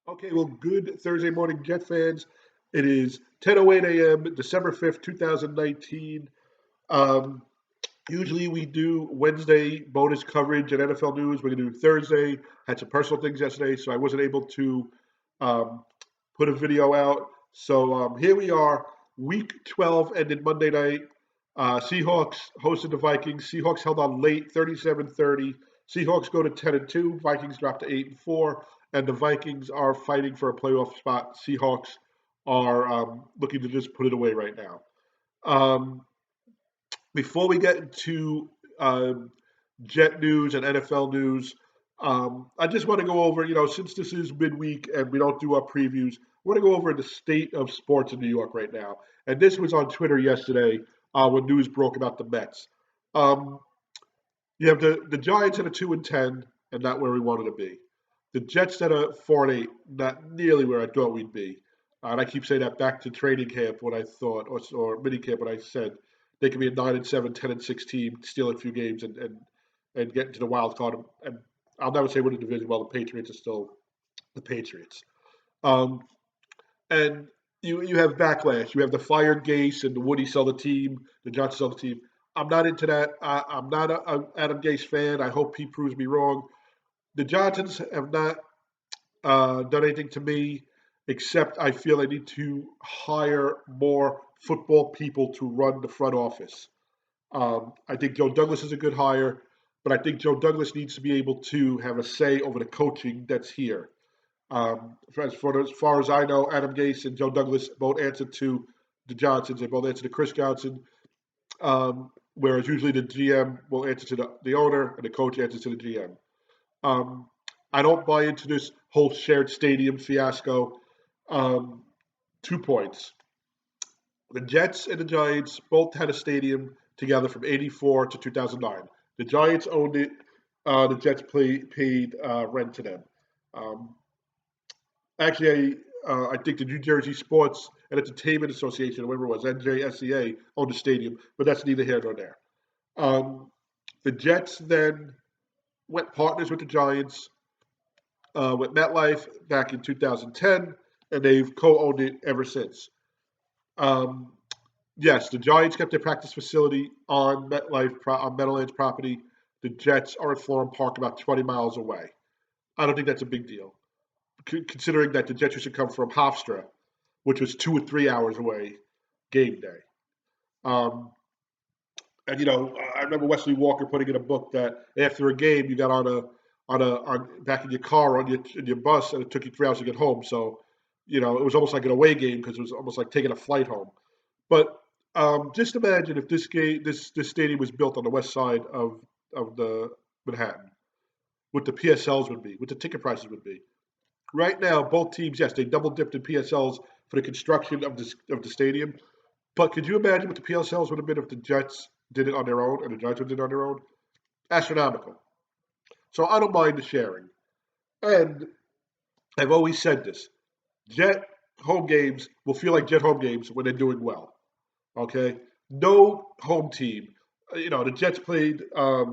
Okay, well, good Thursday morning, Jet fans. It is 10:08 a.m., December 5th, 2019. Um, Usually we do Wednesday bonus coverage and NFL news. We're going to do Thursday. Had some personal things yesterday, so I wasn't able to um, put a video out. So here we are. Week 12 ended Monday night. Seahawks hosted the Vikings. Seahawks held on late, 37-30. Seahawks go to 10-2. Vikings drop to 8-4, and the Vikings are fighting for a playoff spot. Seahawks are looking to just put it away right now. Um, Before we get into um, Jet news and NFL news, I just want to go over, since this is midweek and we don't do our previews, I want to go over the state of sports in New York right now. And this was on Twitter yesterday when news broke about the Mets. Um, you have the Giants at a 2-10, and not where we wanted to be. The Jets at a 4-8, not nearly where I thought we'd be. And I keep saying that back to training camp when I thought, or mini camp when I said they could be a 9-7, 10-6 team, steal a few games, and get into the wild card. And I'll never say win the division while the Patriots are still the Patriots. Um, and you have backlash. You have the fired Gase and the Woody sell the team, the Johnson sell the team. I'm not into that. I'm not a Adam Gase fan. I hope he proves me wrong. The Johnsons have not done anything to me, except I feel I need to hire more football people to run the front office. I think Joe Douglas is a good hire, but I think Joe Douglas needs to be able to have a say over the coaching that's here. As far as I know, Adam Gase and Joe Douglas both answer to the Johnsons. They both answer to Chris Johnson, whereas usually the GM will answer to the owner and the coach answers to the GM. Um, I don't buy into this whole shared stadium fiasco. Um, 2 points. The Jets and the Giants both had a stadium together from '84 to 2009. The Giants owned it. The Jets paid rent to them. Um, I think the New Jersey Sports and Entertainment Association, whatever it was, NJSCA, owned the stadium, but that's neither here nor there. Um, the Jets then went partners with the Giants with MetLife back in 2010, and they've co-owned it ever since. Um, yes, the Giants kept their practice facility on on Meadowlands property. The Jets are at Florham Park, about 20 miles away. I don't think that's a big deal, considering that the Jets used to come from Hofstra, which was 2 or 3 hours away, game day. Um, and I remember Wesley Walker putting in a book that after a game, you got on back in your car on your bus, and it took you 3 hours to get home. So, it was almost like an away game because it was almost like taking a flight home. But just imagine if this stadium was built on the west side of the Manhattan, what the PSLs would be, what the ticket prices would be. Right now, both teams, yes, they double dipped in PSLs for the construction of the stadium. But could you imagine what the PSLs would have been if the Jets did it on their own and the Giants did it on their own? Astronomical. So I don't mind the sharing. And I've always said this: Jet home games will feel like Jet home games when they're doing well. Okay, no home team. The Jets played uh,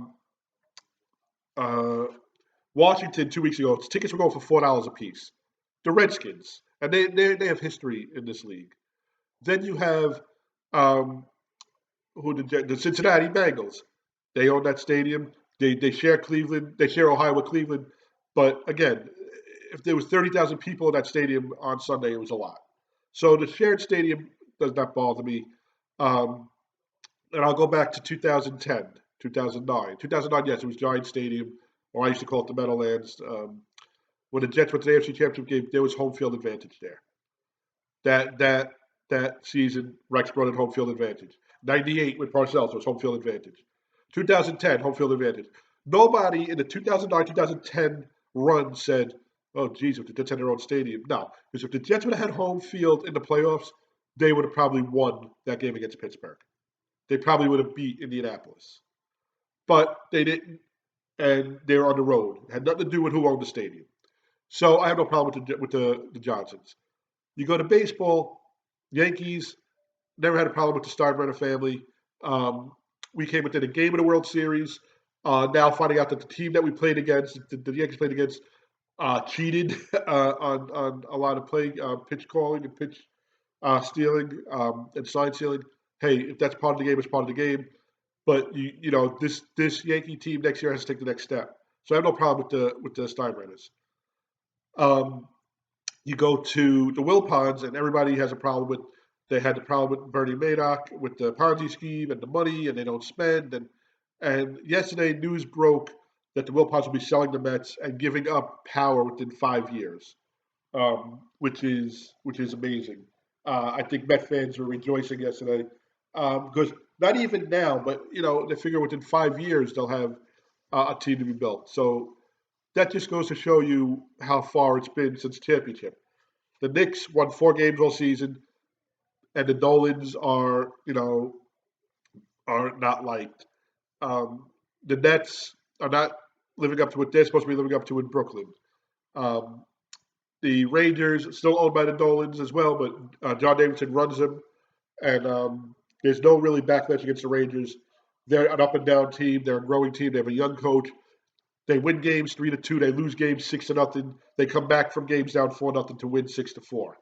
Washington 2 weeks ago. Tickets were going for $4 a piece. The Redskins, and they have history in this league. Then you have um, the Cincinnati Bengals. They own that stadium. They share Cleveland. They share Ohio with Cleveland. But again, if there was 30,000 people in that stadium on Sunday, it was a lot. So the shared stadium does not bother me. Um, and I'll go back to 2010, 2009. 2009, yes, it was Giant Stadium, or I used to call it the Meadowlands. When the Jets went to the AFC Championship game, there was home field advantage there. That that that season, Rex brought in home field advantage. '98 with Parcells was home field advantage. 2010 home field advantage. Nobody in the 2009 2010 run said, "Oh, geez, if the Jets had their own stadium." No, because if the Jets would have had home field in the playoffs, they would have probably won that game against Pittsburgh. They probably would have beat Indianapolis, but they didn't, and they're on the road. It had nothing to do with who owned the stadium. So I have no problem with the Johnsons. You go to baseball, Yankees never had a problem with the Steinbrenner family. Um, we came within a game of the World Series. Now finding out that the team that we played against, the Yankees played against, cheated on a lot of play pitch calling and pitch stealing and sign stealing. Hey, if that's part of the game, it's part of the game. But this Yankee team next year has to take the next step. So I have no problem with the Steinbrenners. Um, you go to the Wilpons, and everybody has a problem with. They had the problem with Bernie Madoff with the Ponzi scheme and the money, and they don't spend. And yesterday, news broke that the Wilpons will be selling the Mets and giving up power within 5 years, which is amazing. I think Met fans were rejoicing yesterday because not even now, but they figure within 5 years they'll have a team to be built. So that just goes to show you how far it's been since championship. The Knicks won 4 games all season, and the Dolans are not liked. Um, the Nets are not living up to what they're supposed to be living up to in Brooklyn. Um, the Rangers still owned by the Dolans as well, but John Davidson runs them, and there's no really backlash against the Rangers. They're an up and down team. They're a growing team. They have a young coach. They win games 3-2. They lose games 6-0. They come back from games down 4-0 to win 6-4.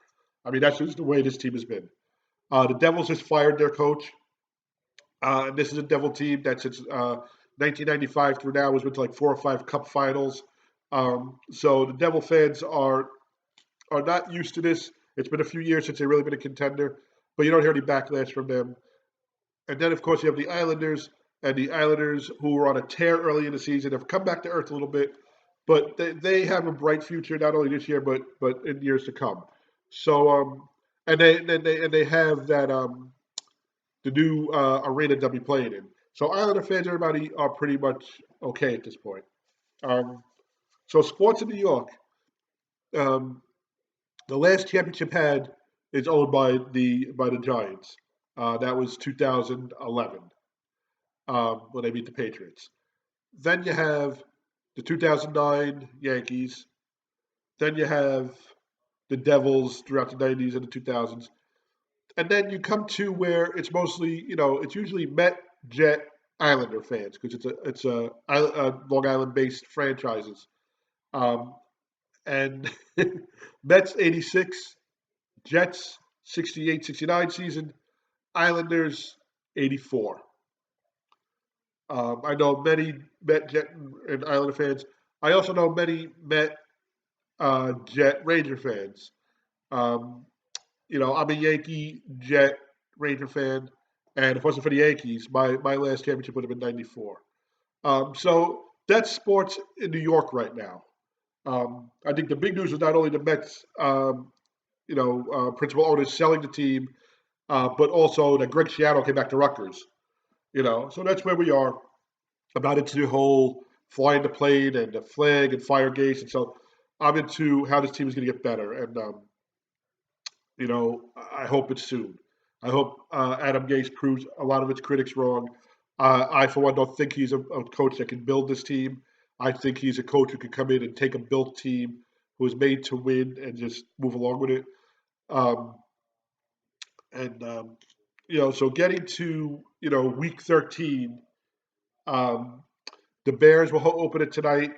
I mean, that's just the way this team has been. The Devils just fired their coach. And this is a Devil team that since 1995 through now has been to like 4 or 5 Cup finals. So the Devil fans are not used to this. It's been a few years since they've really been a contender, but you don't hear any backlash from them. And then, of course, you have the Islanders, and the Islanders, who were on a tear early in the season, have come back to earth a little bit, but they have a bright future not only this year but in years to come. So and they have that the new arena they'll be playing in. So Islander fans, everybody are pretty much okay at this point. Um, so sports in New York, um, the last championship had is owned by the Giants. That was 2011 when they beat the Patriots. Then you have the 2009 Yankees. Then you have the Devils throughout the 90s and the 2000s. And then you come to where it's mostly, it's usually Met, Jet, Islander fans because it's a Long Island based franchises. Um, and Mets 86, Jets 68, 69 season, Islanders 84. I know many Met, Jet, and Islander fans. I also know many Met, Jet, Ranger fans. Um, I'm a Yankee, Jet, Ranger fan, and if it wasn't for the Yankees, my last championship would have been '94. So that's sports in New York right now. I think the big news is not only the Mets, principal owners selling the team, but also that Greg Schiano came back to Rutgers. So that's where we are. I'm not into the whole flying the plane and the flag and fire gates, and so I'm into how this team is going to get better. And I hope it's soon. I hope Adam Gase proves a lot of its critics wrong. I, for one, don't think he's a coach that can build this team. I think he's a coach who can come in and take a built team who is made to win and just move along with it. Um, and so getting to week 13, um, the Bears will open it tonight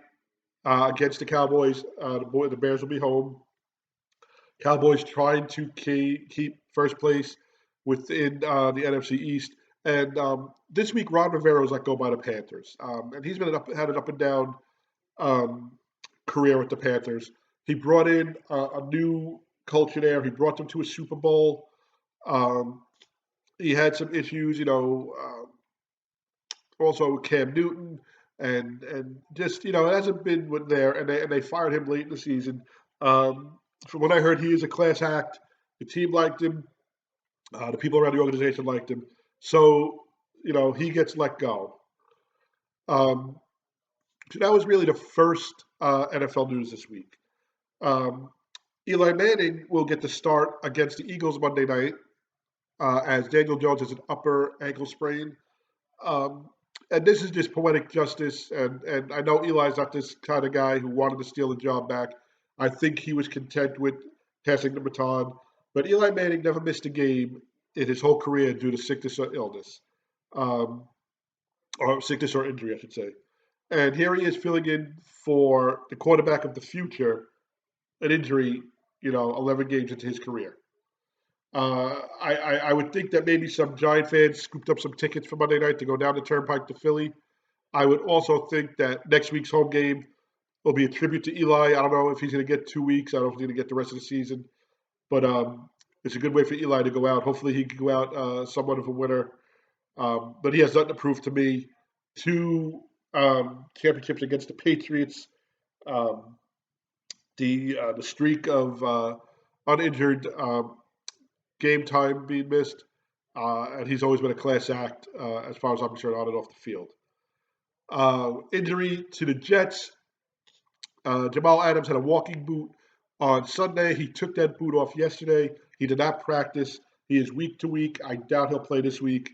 against the Cowboys. The Bears will be home. Cowboys trying to keep first place within the NFC East. And this week, Ron Rivera was let go by the Panthers, and he's had an up and down um, career with the Panthers. He brought in a new culture there. He brought them to a Super Bowl. Um, he had some issues, also with Cam Newton, and just it hasn't been with there. And they fired him late in the season. From what I heard, he is a class act. The team liked him. The people around the organization liked him. So, he gets let go. Um, so that was really the first NFL news this week. Um, Eli Manning will get the start against the Eagles Monday night as Daniel Jones has an upper ankle sprain. Um, and this is just poetic justice. And I know Eli's not this kind of guy who wanted to steal the job back. I think he was content with passing the baton. But Eli Manning never missed a game in his whole career due to sickness or illness, or sickness or injury, I should say. And here he is filling in for the quarterback of the future, an injury, 11 games into his career. I would think that maybe some Giant fans scooped up some tickets for Monday night to go down the Turnpike to Philly. I would also think that next week's home game will be a tribute to Eli. I don't know if he's going to get 2 weeks. I don't know if he's going to get the rest of the season. But it's a good way for Eli to go out. Hopefully, he can go out somewhat of a winner. But he has nothing to prove to me. Two championships against the Patriots. Um, the streak of uninjured game time being missed, and he's always been a class act as far as I'm concerned on and off the field. Injury to the Jets. Jamal Adams had a walking boot on Sunday. He took that boot off yesterday. He did not practice. He is week to week. I doubt he'll play this week.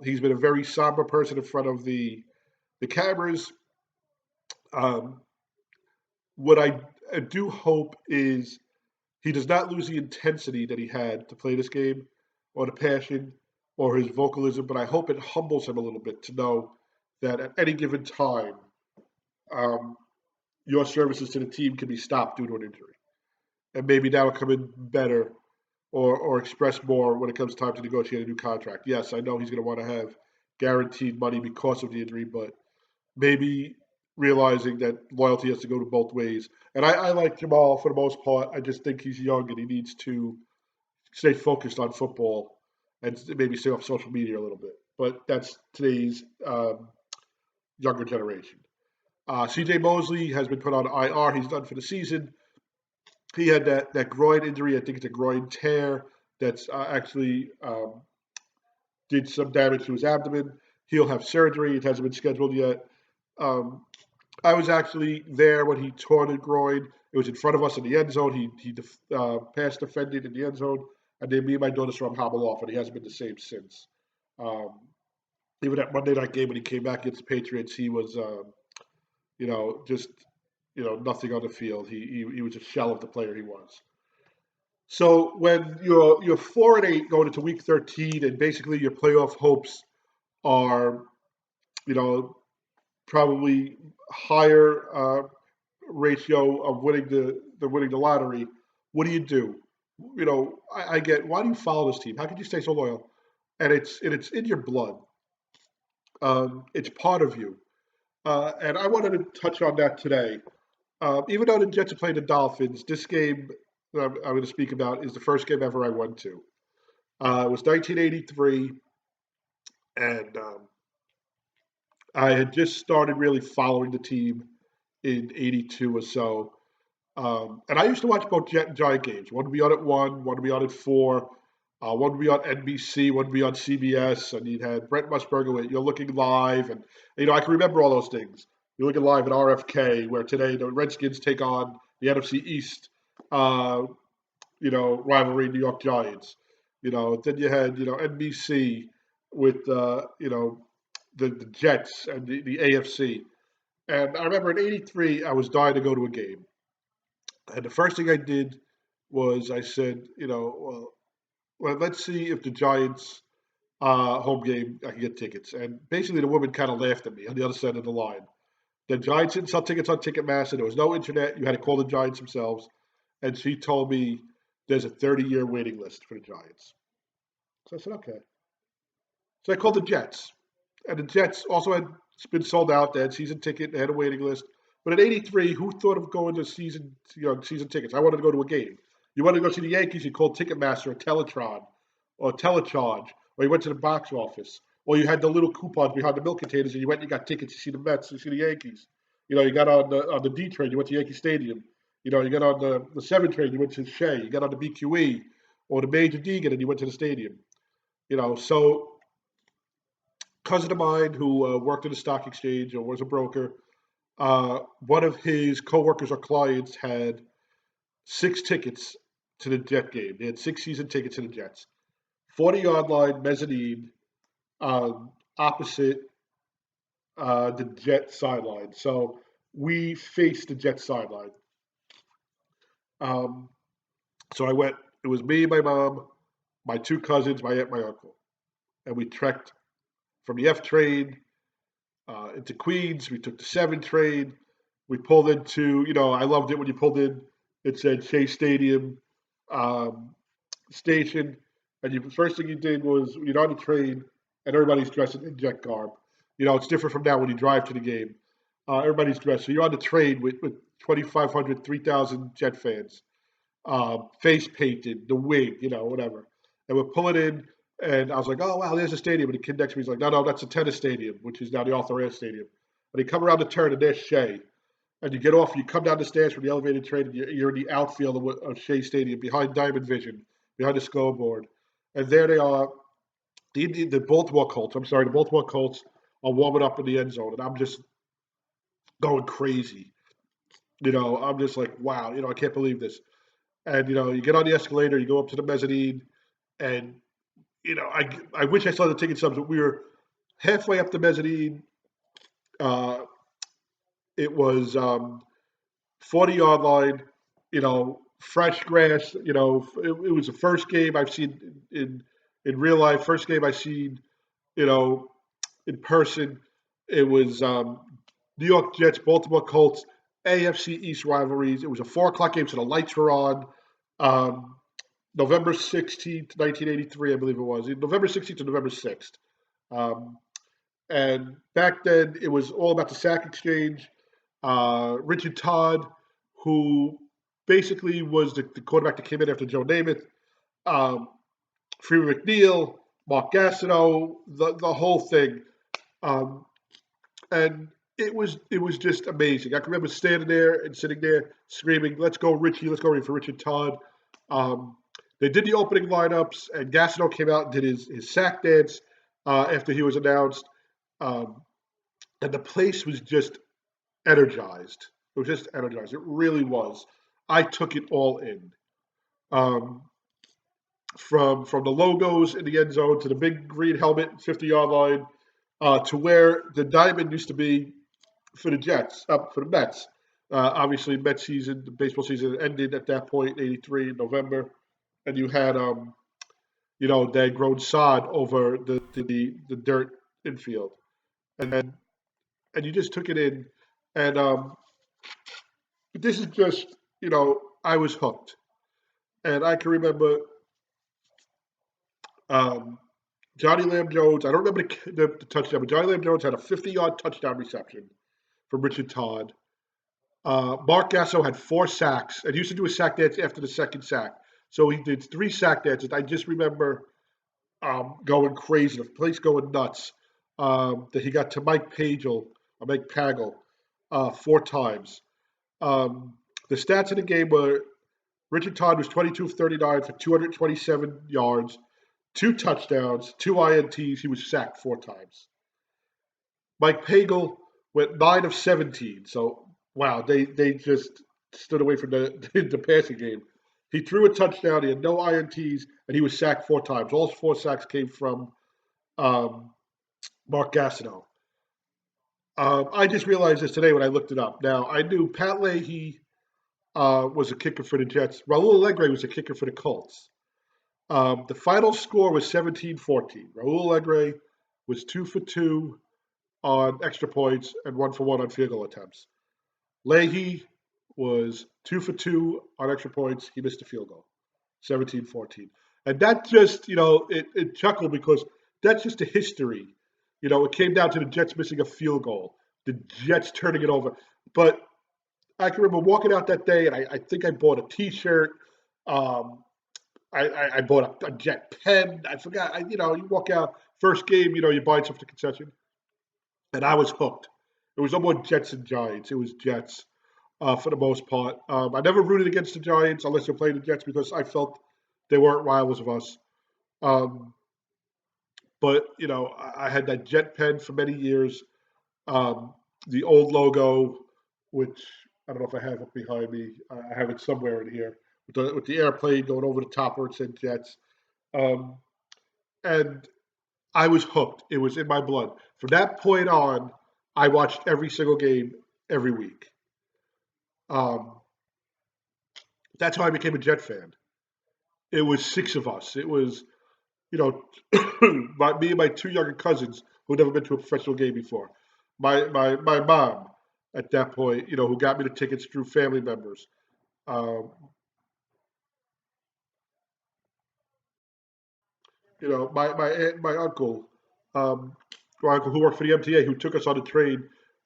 He's been a very somber person in front of the cameras. Um, what I do hope is he does not lose the intensity that he had to play this game, or the passion, or his vocalism. But I hope it humbles him a little bit to know that at any given time, um, your services to the team can be stopped due to an injury, and maybe that'll come in better or express more when it comes time to negotiate a new contract. Yes, I know he's going to want to have guaranteed money because of the injury, but maybe realizing that loyalty has to go to both ways. And I like Jamal for the most part. I just think he's young and he needs to stay focused on football and maybe stay off social media a little bit. But that's today's younger generation. CJ Mosley has been put on IR. He's done for the season. He had that groin injury. I think it's a groin tear that's actually did some damage to his abdomen. He'll have surgery. It hasn't been scheduled yet. Um, I was actually there when he tore the groin. It was in front of us in the end zone. He pass defended in the end zone, and then me and my daughter saw him hobble off, and he hasn't been the same since. Um, Even that Monday night game when he came back against the Patriots, he was just nothing on the field. He was a shell of the player he was. So when you're 4-8 going into week 13, and basically your playoff hopes are you know probably higher ratio of winning the lottery, what do you do? I get, why do you follow this team? How could you stay so loyal? And it's in your blood. It's part of you. And I wanted to touch on that today. Even though the Jets are playing the Dolphins, this game that I'm going to speak about is the first game ever I went to. It was 1983, and I had just started really following the team in '82 or so. And I used to watch both Jet and Giant games. One would be on at 1, one would be on at 4, one would be on NBC, one would be on CBS, and you'd had Brent Musburger with You're Looking Live, and I can remember all those things. You're Looking Live at RFK, where today the Redskins take on the NFC East, uh, rivalry New York Giants. Then you had NBC with the Jets and the AFC. And I remember in '83 I was dying to go to a game. And the first thing I did was I said, well, let's see if the Giants home game I can get tickets. And basically, the woman kind of laughed at me on the other side of the line. The Giants didn't sell tickets on Ticketmaster. There was no internet. You had to call the Giants themselves. And she told me there's a 30-year waiting list for the Giants. So I said, okay. So I called the Jets. And the Jets also had been sold out. They had season ticket. They had a waiting list. But in '83, who thought of going to season tickets? I wanted to go to a game. You wanted to go see the Yankees, you called Ticketmaster or Teletron or Telecharge, or you went to the box office, or you had the little coupons behind the milk containers, and you went and you got tickets to see the Mets, to see the Yankees. You got on the D train, you went to Yankee Stadium. You got on the 7 train, you went to Shea. You got on the BQE or the Major Deegan, and you went to the stadium. So cousin of mine who worked at a stock exchange or was a broker, one of his coworkers or clients had 6 tickets to the Jet game. They had 6 season tickets to the Jets. 40-yard line mezzanine opposite the Jet sideline. So we faced the Jet sideline. Um, so I went. It was me, my mom, my 2 cousins, my aunt, my uncle, and we trekked from the F train into Queens. We took the 7 train. We pulled into, I loved it when you pulled in. It said Shea Stadium um, station, and the first thing you did was you're on the train, and everybody's dressed in jet garb. It's different from now when you drive to the game. Everybody's dressed. So you're on the train with 2,500, 3,000 Jet fans, face painted, the wig, whatever. And we're pulling in, and I was like, oh, wow, there's a stadium. And the kid next to me is like, no, no, that's a tennis stadium, which is now the Arthur Ashe Stadium. And they come around the turn, and there's Shea. And you get off, you come down the stairs from the elevated train, and you're in the outfield of Shea Stadium behind Diamond Vision, behind the scoreboard. And there they are, the Baltimore Colts. I'm sorry, the Baltimore Colts are warming up in the end zone, and I'm just going crazy. I'm just like, wow, I can't believe this. And you get on the escalator, you go up to the mezzanine, and I wish I saw the ticket stubs, but we were halfway up the mezzanine. Uh, it was 40-yard line, fresh grass. It was the first game I've seen in real life. First game I've seen, you know, in person. It was New York Jets, Baltimore Colts, AFC East rivalries. It was a 4 o'clock game, so the lights were on. Um, November 16th, 1983, I believe it was. November 16th to November 6th. Um, and back then, it was all about the sack exchange. Richard Todd, who basically was the quarterback that came in after Joe Namath, um, Freeman McNeil, Mark Gastineau, the whole thing. Um, and it was just amazing. I can remember standing there and sitting there screaming, "Let's go, Richie! Let's go, Richie!" for Richard Todd. Um, they did the opening lineups, and Gastineau came out and did his sack dance after he was announced, um, and the place was just energized. It was just energized. It really was. I took it all in. Um, from the logos in the end zone to the big green helmet, 50-yard line, to where the diamond used to be for the Jets, up for the Mets. Obviously, Mets season, the baseball season ended at that point, '83 in November, and you had they had grown sod over the dirt infield, and then and you just took it in, and this is just I was hooked, and I can remember um, Johnny Lamb Jones. I don't remember the touchdown, but Johnny Lamb Jones had a 50-yard touchdown reception from Richard Todd. Mark Gasso had 4 sacks, and he used to do a sack dance after the second sack. So he did 3 sack dances. I just remember going crazy, the place going nuts. That he got to Mike Pagel, 4 times. The stats of the game were Richard Todd was 22 of 39 for 227 yards, 2 touchdowns, 2 INTs. He was sacked 4 times. Mike Pagel went 9 of 17. So wow, they just stood away from the passing game. He threw a touchdown. He had no INTs, and he was sacked 4 times. All 4 sacks came from um, Mark Gastineau. I just realized this today when I looked it up. Now I knew Pat Leahy was a kicker for the Jets. Raul Allegre was a kicker for the Colts. The final score was 17-14. Raul Allegre was 2 for 2 on extra points and 1 for 1 on field goal attempts. Leahy was 2 for 2 on extra points. He missed a field goal, 17-14. And that just, it chuckled because that's just a history. It came down to the Jets missing a field goal, the Jets turning it over. But I can remember walking out that day, and I think I bought a T-shirt. Um, I bought a Jet pen. I forgot. You walk out first game. You buy stuff at the concession, and I was hooked. It was no more Jets and Giants. It was Jets for the most part. I never rooted against the Giants unless they played the Jets because I felt they weren't rivals of us. Um, but I had that Jet pen for many years. Um, the old logo, which I don't know if I have it behind me. I have it somewhere in here with the airplane going over the top where it said Jets. Um, and I was hooked. It was in my blood. From that point on, I watched every single game every week. Um, that's how I became a Jet fan. It was 6 of us. It was, you know, me and my 2 younger cousins who had never been to a professional game before. my mom at that point, who got me the tickets through family members. Um, my aunt, my uncle, um, my uncle who worked for the MTA, who took us on the train.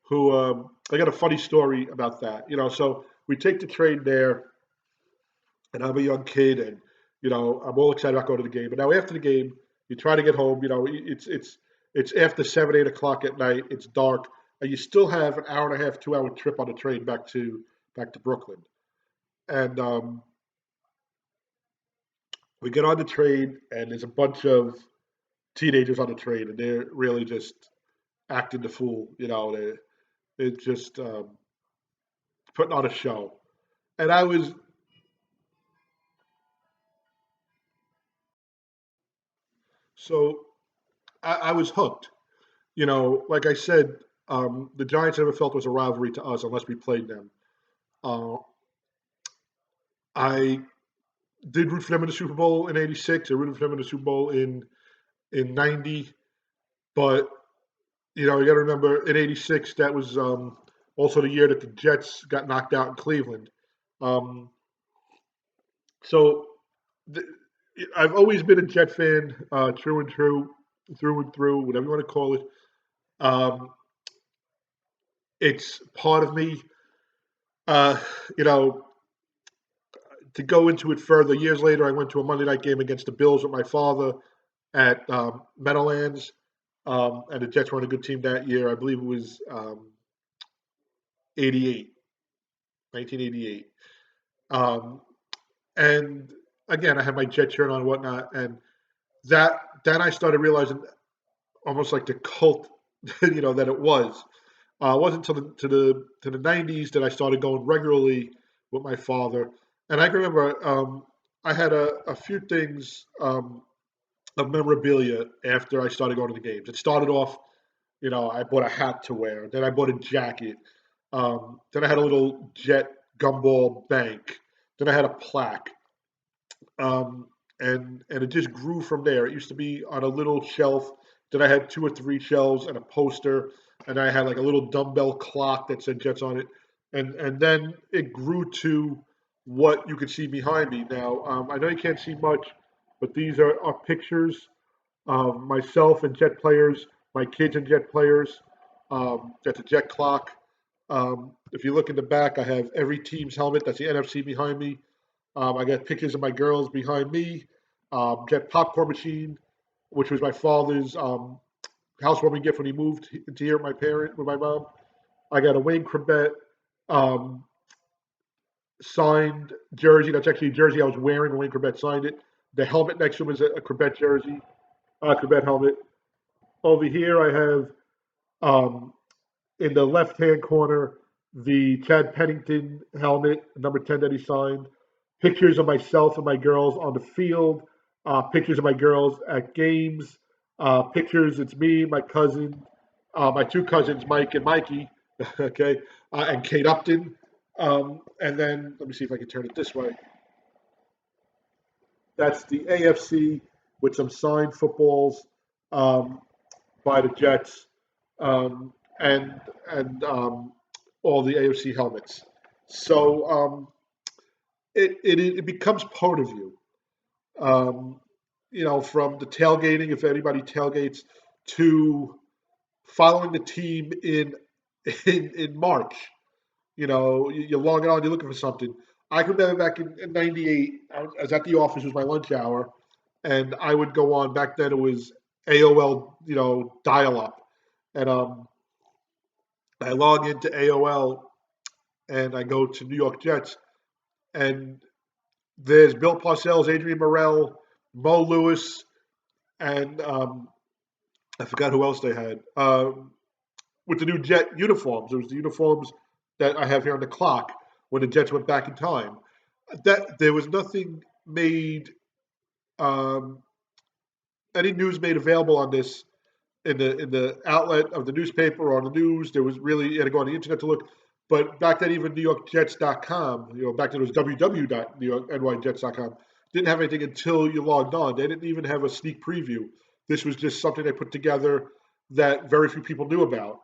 Who I got a funny story about that. So we take the train there, and I'm a young kid, and I'm all excited about going to the game. But now after the game, you try to get home. It's after 7, 8 o'clock at night. It's dark, and you still have an hour and a half, 2 hour trip on the train back to Brooklyn. And we get on the train, and there's a bunch of teenagers on the train, and they're really just acting the fool. They're just putting on a show. And so I was hooked. Like I said, the Giants never felt it was a rivalry to us unless we played them. Uh, I did root for them in the Super Bowl in '86. I rooted for them in the Super Bowl in '90. But you got to remember in '86 that was also the year that the Jets got knocked out in Cleveland. Um, so the, I've always been a Jet fan, true and true, through and through, whatever you want to call it. Um, it's part of me. Uh, you know, to go into it further, years later, I went to a Monday night game against the Bills with my father at Meadowlands, and the Jets were on a good team that year. I believe it was 88, 1988. Um, and again, I had my Jet shirt on and whatnot, and that then I started realizing almost like the cult, that it was. It wasn't until the '90s that I started going regularly with my father, and I can remember I had a few things of memorabilia after I started going to the games. It started off, I bought a hat to wear, then I bought a jacket, then I had a little Jet gumball bank, then I had a plaque, um, and it just grew from there. It used to be on a little shelf. Then I had two or three shelves and a poster, and I had like a little dumbbell clock that said Jets on it, and then it grew to what you could see behind me. Now I know you can't see much, but these are pictures of myself and Jet players, my kids and Jet players. That's a Jet clock. If you look in the back, I have every team's helmet. That's the NFC behind me. I got pictures of my girls behind me. Jet popcorn machine, which was my father's housewarming gift when he moved into here with my mom. I got a Wayne Corbett um, signed jersey. That's actually a jersey I was wearing when Wayne Corbett signed it. The helmet next to him is a Corbett jersey, Corbett helmet. Over here, I have in the left-hand corner the Chad Pennington helmet, number 10 that he signed. Pictures of myself and my girls on the field. Pictures of my girls at games. Pictures. It's me, my cousin, my two cousins, Mike and Mikey, okay, and Kate Upton. And then let me see if I can turn it this way. That's the AFC with some signed footballs um, by the Jets, um, and all the AFC helmets. So it becomes part of you. Um, from the tailgating, if anybody tailgates, to following the team in March. You're logging on, you're looking for something. I can remember back in '98, I was at the office, it was my lunch hour, and I would go on. Back then, it was AOL, dial up, and I log into AOL and I go to New York Jets, and there's Bill Parcells, Adrian Morrell, Mo Lewis, and I forgot who else they had with the new Jet uniforms. It was the uniforms that I have here on the clock when the Jets went back in time. That there was nothing made, um, any news made available on this in the outlet of the newspaper or on the news. There was really, you had to go on the internet to look. But back then, even NewYorkJets.com, back then it was www.NYJets.com, didn't have anything until you logged on. They didn't even have a sneak preview. This was just something they put together that very few people knew about.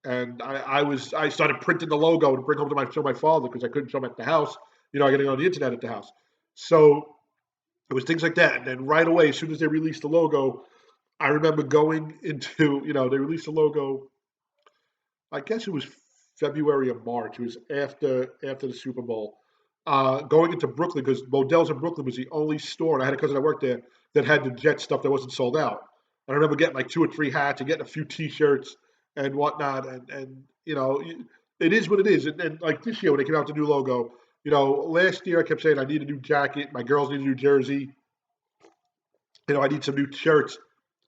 and I started printing the logo to bring home to show my father because I couldn't show him at the house. I got to go on the internet at the house. So it was things like that. And then right away, as soon as they released the logo, I remember going into, they released the logo. I guess it was February or March. It was after the Super Bowl. Going into Brooklyn because Modell's in Brooklyn was the only store, and I had a cousin that worked there that had the Jet stuff that wasn't sold out. And I remember getting like 2 or 3 hats and getting a few T-shirts and whatnot. And it is what it is. And like this year when they came out with the new logo, last year I kept saying I need a new jacket. My girls need a new jersey. I need some new shirts.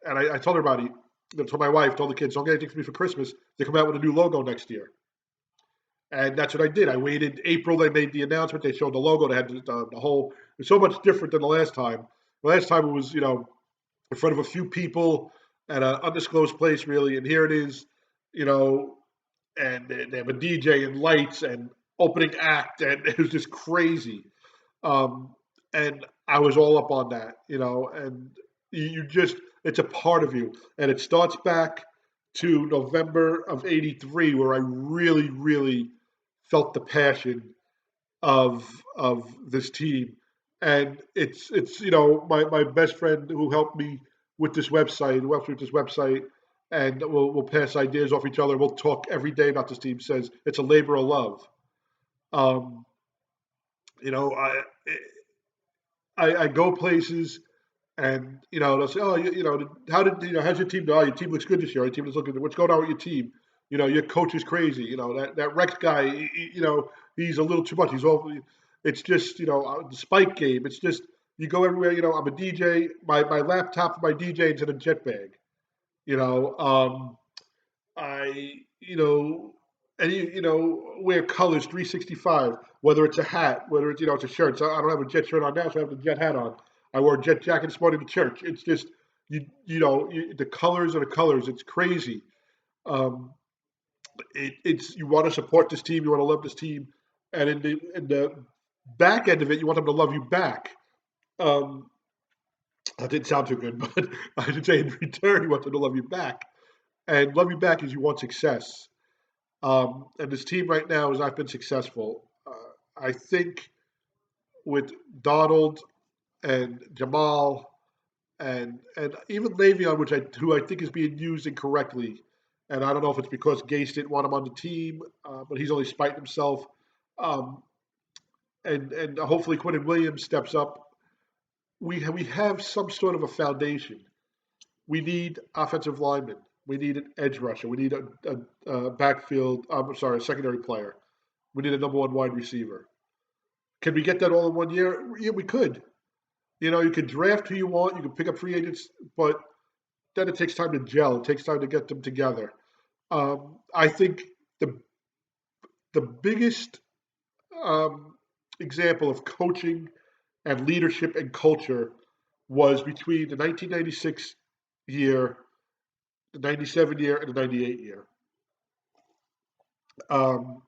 And I told her about it. Told my wife, told the kids, don't get anything for me for Christmas. They come out with a new logo next year. And that's what I did. I waited April. They made the announcement. They showed the logo. They had the whole. It's so much different than the last time. The last time it was, in front of a few people at an undisclosed place, really. And here it is, you know, and they have a DJ and lights and opening act, and it was just crazy. Um, and I was all up on that, and you just, it's a part of you. And it starts back to November of '83, where I really, really felt the passion of this team. And it's my best friend who helped me with this website, who helps me with this website, and we'll pass ideas off each other. We'll talk every day about this team. Says it's a labor of love. Um, you know, I go places and they'll say, oh, how did how's your team do? Oh, your team looks good this year. Your team is looking good. What's going on with your team? Your coach is crazy. That Rex guy. He's a little too much. He's all. It's just the spike game. It's just you go everywhere. I'm a DJ. My laptop for my DJ is in a jet bag. You know, I and wear colors 365. Whether it's a hat, whether it's it's a shirt. So I don't have a jet shirt on now, so I have the jet hat on. I wore a jet jacket this morning to church. It's just the colors are the colors. It's crazy. Um, it's you want to support this team, you want to love this team, and in the back end of it, you want them to love you back. Um, that didn't sound too good, but I should say in return, you want them to love you back, and love you back is you want success. And this team right now has not been successful. I think with Donald and Jamal and even Le'Veon, who I think is being used incorrectly. And I don't know if it's because Gase didn't want him on the team, but he's only spiting himself. Um, and hopefully Quentin Williams steps up. We have some sort of a foundation. We need offensive linemen. We need an edge rusher. We need a backfield. I'm sorry, a secondary player. We need a number one wide receiver. Can we get that all in one year? Yeah, we could. You could draft who you want. You can pick up free agents, but then it takes time to gel. It takes time to get them together. I think the the biggest example of coaching and leadership and culture was between the 1996 year, the 97 year, and the 98 year. Um,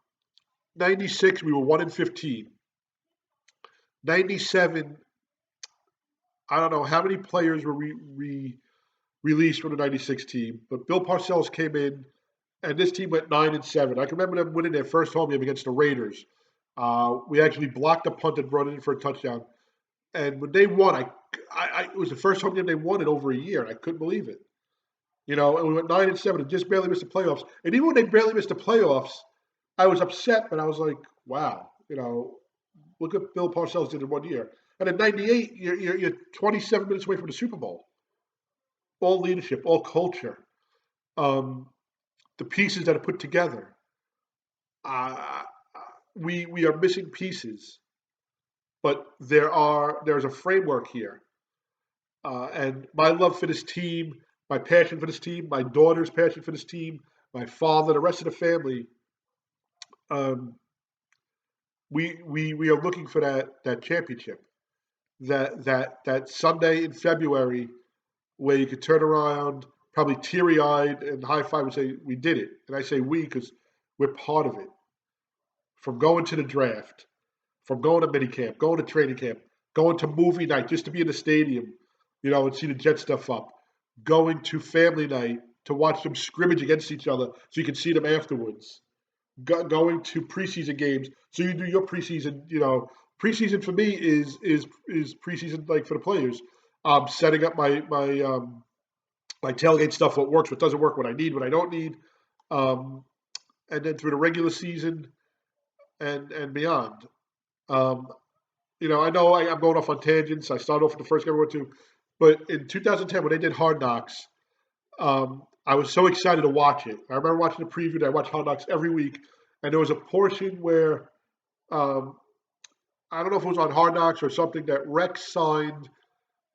96, we were 1-15. 97, I don't know how many players were released from the 96 team, but Bill Parcells came in, and this team went 9-7. I can remember them winning their first home game against the Raiders. We actually blocked a punt and brought it in for a touchdown. And when they won, it was the first home game they won in over a year, and I couldn't believe it. And we went 9-7 and just barely missed the playoffs. And even when they barely missed the playoffs, I was upset, but I was like, wow, look what Bill Parcells did in one year. And in '98, you're 27 minutes away from the Super Bowl. All leadership, all culture, um, the pieces that are put together. Uh, we are missing pieces, but there's a framework here. And my love for this team, my passion for this team, my daughter's passion for this team, my father, the rest of the family. Um, we are looking for that championship, that Sunday in February where you could turn around, probably teary eyed and high five and say, we did it. And I say we because we're part of it. From going to the draft, from going to minicamp, going to training camp, going to movie night just to be in the stadium, and see the Jet stuff up, going to family night to watch them scrimmage against each other so you can see them afterwards. Going to preseason games, so you do your preseason. Preseason for me is preseason like for the players. Setting up my tailgate stuff, what works, what doesn't work, what I need, what I don't need, um, and then through the regular season and beyond. Um, I know I'm going off on tangents. I started off with the first game I went to, but in 2010 when they did Hard Knocks, I was so excited to watch it. I remember watching the preview. I watched Hard Knocks every week, and there was a portion where um, I don't know if it was on Hard Knocks or something that Rex signed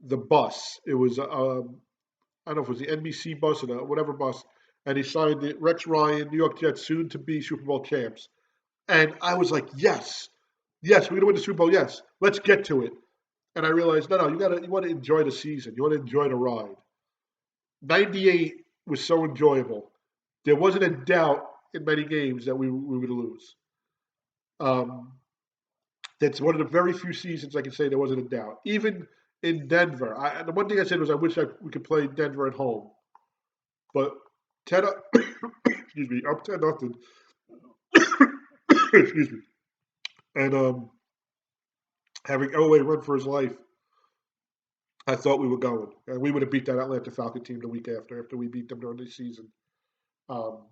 the bus. It was I don't know if it was the NBC bus or whatever bus, and he signed it. Rex Ryan, New York Jets, soon to be Super Bowl champs. And I was like, yes, yes, we're gonna win the Super Bowl. Yes, let's get to it. And I realized, no, you want to enjoy the season. You want to enjoy the ride. '98 was so enjoyable. There wasn't a doubt in many games that we would lose. Um, that's one of the very few seasons I can say there wasn't a doubt. Even in Denver, the one thing I said was I wish we could play Denver at home, but 10, excuse me, up 10-0. Excuse me, and having Elway run for his life, I thought we were going, and we would have beat that Atlanta Falcon team the week after we beat them during the season. Um,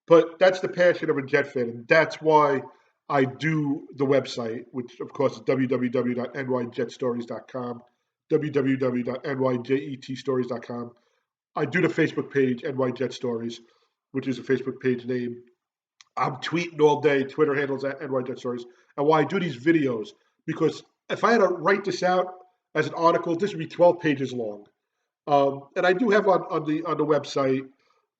but that's the passion of a Jet fan, and that's why I do the website, which of course is www.nyjetstories.com, www.nyjetstories.com. I do the Facebook page, NY Jet Stories, which is a Facebook page name. I'm tweeting all day, Twitter handles at NY Jet Stories. And why I do these videos, because if I had to write this out as an article, this would be 12 pages long. And I do have on the website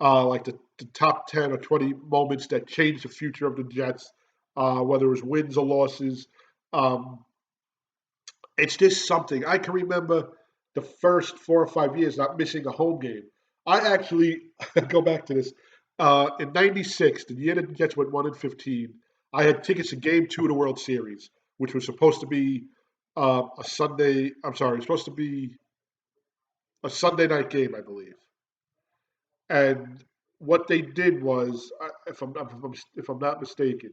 like the top 10 or 20 moments that changed the future of the Jets, whether it was wins or losses. Um, it's just something. I can remember the first 4 or 5 years not missing a home game. I actually go back to this. In '96, the year that the Jets went 1-15, I had tickets to Game 2 of the World Series, which was supposed to be a Sunday. I'm sorry, it was supposed to be a Sunday night game, I believe. And what they did was, if I'm not mistaken,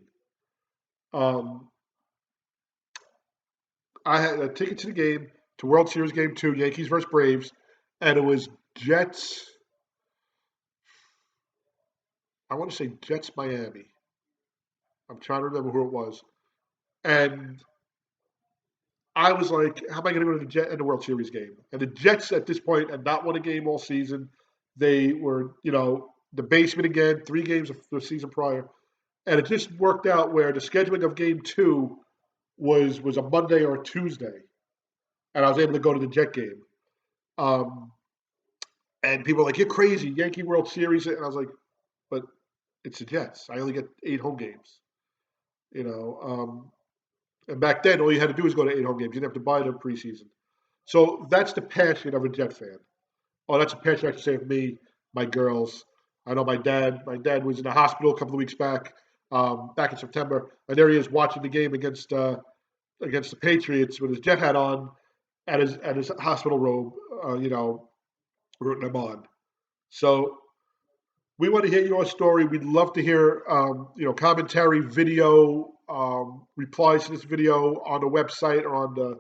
um, I had a ticket to the game, to World Series Game 2, Yankees versus Braves, and it was Jets. I want to say Jets Miami. I'm trying to remember who it was, and I was like, "How am I going to go to the Jet in the World Series game?" And the Jets at this point had not won a game all season. They were, the basement again, 3 games of the season prior, and it just worked out where the scheduling of Game 2 was a Monday or a Tuesday, and I was able to go to the Jet game. Um, and people were like, "You're crazy, Yankee World Series," and I was like, "But it's the Jets. I only get 8 home games." You know, and back then, all you had to do was go to 8 home games. You didn't have to buy them preseason. So that's the passion of a Jet fan. Oh, that's a passion I should say of me, my girls. I know my dad. My dad was in the hospital a couple of weeks back in September, and there he is watching the game against the Patriots with his Jet hat on at his hospital robe. Rooting him on. So we want to hear your story. We'd love to hear, commentary, video, replies to this video on the website or on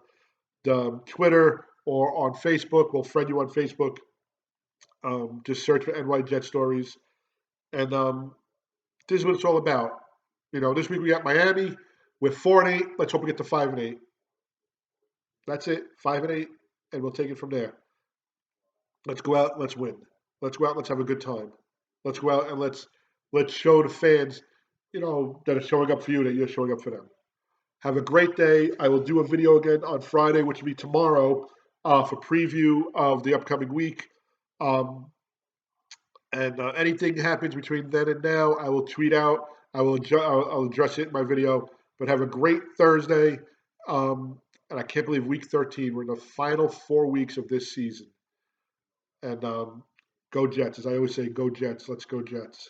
the Twitter or on Facebook. We'll friend you on Facebook. Just search for NY Jet Stories, and this is what it's all about. This week we got Miami. We're 4-8. Let's hope we get to 5-8. That's it, 5-8, and we'll take it from there. Let's go out. Let's win. Let's go out. Let's have a good time. Let's go out and let's show the fans, that are showing up for you that you're showing up for them. Have a great day. I will do a video again on Friday, which will be tomorrow, for preview of the upcoming week. And anything happens between then and now, I will tweet out. I'll address it in my video. But have a great Thursday. And I can't believe week 13. We're in the final 4 weeks of this season. And go Jets. As I always say, go Jets. Let's go Jets.